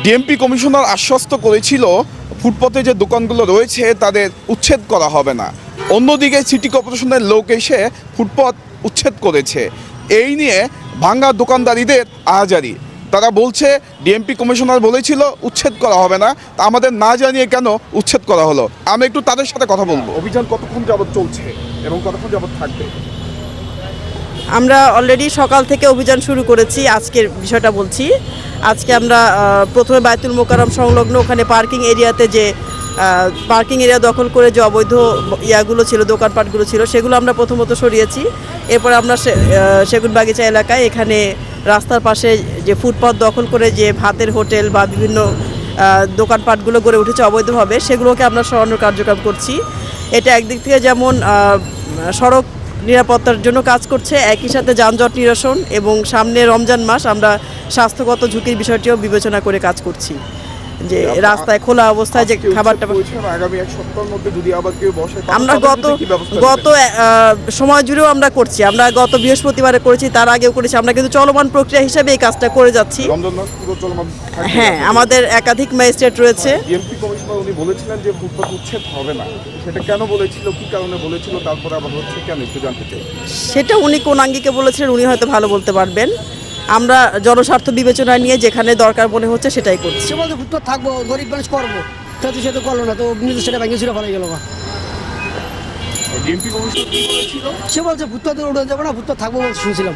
DMP commissioner আশ্বস্ত করেছিল ফুটপাতে যে দোকানগুলো রয়েছে তাদের উচ্ছেদ করা হবে না। অন্যদিকে সিটি কর্পোরেশনের লোক এসে ফুটপাত উচ্ছেদ করেছে। এই নিয়ে ভাঙ্গা দোকানদারিদের আহাজারি। তারা বলছে ডিএমপি কমিশনার বলেছিল উচ্ছেদ করা হবে না, তা আমাদের না জানিয়ে কেন উচ্ছেদ করা হলো। আমি একটু তাদের সাথে কথা বলবো। অভিযান কতক্ষণ যাবত চলছে এবং কতক্ষণ যাবত থাকবে? আমরা অলরেডি সকাল থেকে অভিযান শুরু করেছি। আজকের বিষয়টা বলছি। আজকে আমরা প্রথমে বায়তুল মোকাররম সংলগ্ন ওখানে পার্কিং এরিয়াতে যে পার্কিং এরিয়া দখল করে যে অবৈধ ইয়াগুলো ছিল, দোকানপাটগুলো ছিল, সেগুলো আমরা প্রথমত সরিয়েছি। এরপর আমরা সেগুন বাগিচা এলাকায় এখানে রাস্তার পাশে যে ফুটপাত দখল করে যে ভাতের হোটেল বা বিভিন্ন দোকানপাটগুলো গড়ে উঠেছে অবৈধভাবে, সেগুলোকে আমরা সরানোর কার্যক্রম করছি। এটা একদিক থেকে যেমন সড়ক নিরাপত্তার জন্য কাজ করছে, একই সাথে যানজট নিরসন এবং সামনে রমজান মাস, আমরা স্বাস্থ্যগত ঝুঁকির বিষয়টিও বিবেচনা করে কাজ করছি। যে রাস্তায় খোলা অবস্থায় যে খাবারটা আগামী এক সপ্তাহের মধ্যে যদি আবার কেউ বসে, আমরা গত সময় জুড়েও আমরা করছি। আমরা গত বৃহস্পতিবারে করেছি, তার আগেও করেছি। আমরা কিন্তু চলমান প্রক্রিয়া হিসেবে এই কাজটা করে যাচ্ছি। হ্যাঁ, আমাদের একাধিক ম্যাজিস্ট্রেট রয়েছে। ডিএমপি কমিশনার উনি বলেছিলেন যে ফুটপাত উচ্ছেদ হবে না, সেটা কেন বলেছিল, কি কারণে বলেছিল, তারপরে আবার হচ্ছে কেন, একটু জানতে চাই। সেটা উনি কোন আঙ্গিকে বলেছিলেন উনি হয়তো ভালো বলতে পারবেন। আমরা জনস্বার্থ বিবেচনা নিয়ে যেখানে দরকার মনে হচ্ছে সেটাই করছি। সে বলতে ফুটপাত থাকবো, গরিব মানুষ করবো, সে তো করলো না, তো নিজে সেটা ভেঙে ছিল ভালো গেল না। ডিএমপি কমিশনার কি বলেছিল? সে বলছে ফুটপাতে উঠে যাবো না, ফুটপাত থাকবো বলতে শুনছিলাম।